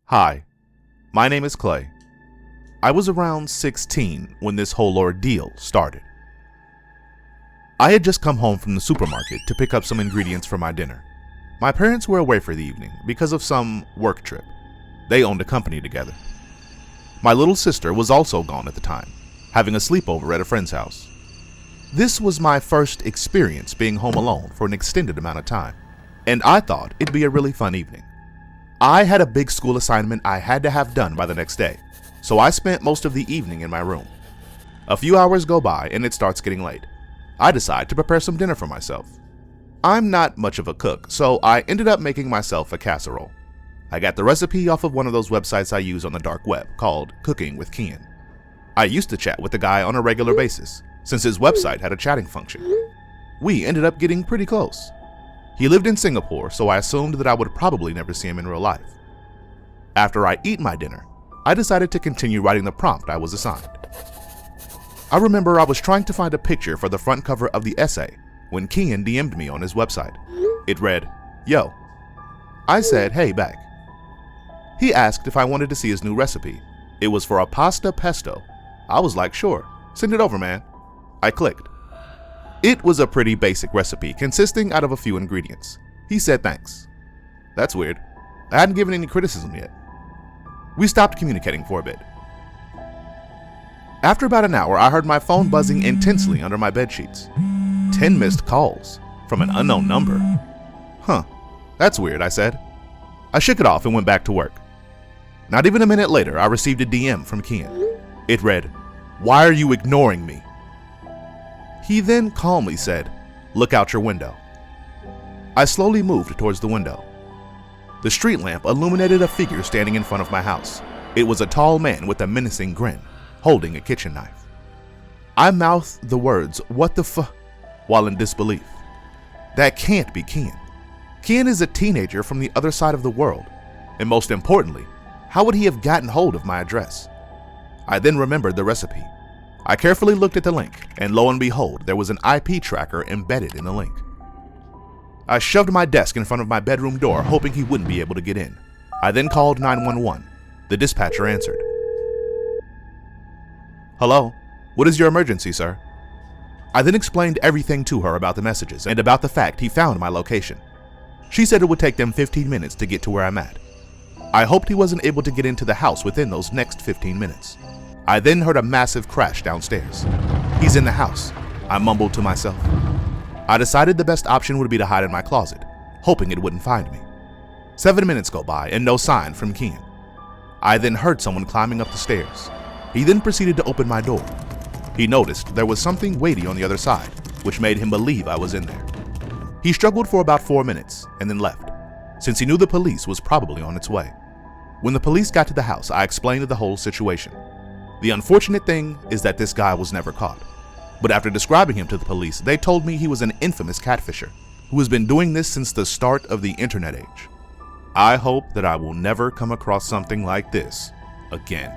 Hi, my name is Clay. I was around 16 when this whole ordeal started. I had just come home from the supermarket to pick up some ingredients for my dinner. My parents were away for the evening because of some work trip. They owned a company together. My little sister was also gone at the time, having a sleepover at a friend's house. This was my first experience being home alone for an extended amount of time, and I thought it'd be a really fun evening. I had a big school assignment I had to have done by the next day, so I spent most of the evening in my room. A few hours go by and it starts getting late. I decide to prepare some dinner for myself. I'm not much of a cook, so I ended up making myself a casserole. I got the recipe off of one of those websites I use on the dark web called Cooking with Kian. I used to chat with the guy on a regular basis, since his website had a chatting function. We ended up getting pretty close. He lived in Singapore, so I assumed that I would probably never see him in real life. After I eat my dinner, I decided to continue writing the prompt I was assigned. I remember I was trying to find a picture for the front cover of the essay when Kian DM'd me on his website. It read, "Yo." I said, "Hey," back. He asked if I wanted to see his new recipe. It was for a pasta pesto. I was like, "Sure, send it over, man." I clicked. It was a pretty basic recipe consisting out of a few ingredients. He said thanks. That's weird. I hadn't given any criticism yet. We stopped communicating for a bit. After about an hour, I heard my phone buzzing intensely under my bedsheets. 10 missed calls from an unknown number. Huh, that's weird, I said. I shook it off and went back to work. Not even a minute later, I received a DM from Kian. It read, "Why are you ignoring me?" He then calmly said, "Look out your window." I slowly moved towards the window. The street lamp illuminated a figure standing in front of my house. It was a tall man with a menacing grin, holding a kitchen knife. I mouthed the words, "What the fu-" while in disbelief. That can't be Kian. Kian is a teenager from the other side of the world, and most importantly, how would he have gotten hold of my address? I then remembered the recipe. I carefully looked at the link, and lo and behold, there was an IP tracker embedded in the link. I shoved my desk in front of my bedroom door, hoping he wouldn't be able to get in. I then called 911. The dispatcher answered. "Hello, what is your emergency, sir?" I then explained everything to her about the messages and about the fact he found my location. She said it would take them 15 minutes to get to where I'm at. I hoped he wasn't able to get into the house within those next 15 minutes. I then heard a massive crash downstairs. "He's in the house," I mumbled to myself. I decided the best option would be to hide in my closet, hoping it wouldn't find me. 7 minutes go by and no sign from Kian. I then heard someone climbing up the stairs. He then proceeded to open my door. He noticed there was something weighty on the other side, which made him believe I was in there. He struggled for about 4 minutes and then left, since he knew the police was probably on its way. When the police got to the house, I explained the whole situation. The unfortunate thing is that this guy was never caught. But after describing him to the police, they told me he was an infamous catfisher who has been doing this since the start of the internet age. I hope that I will never come across something like this again.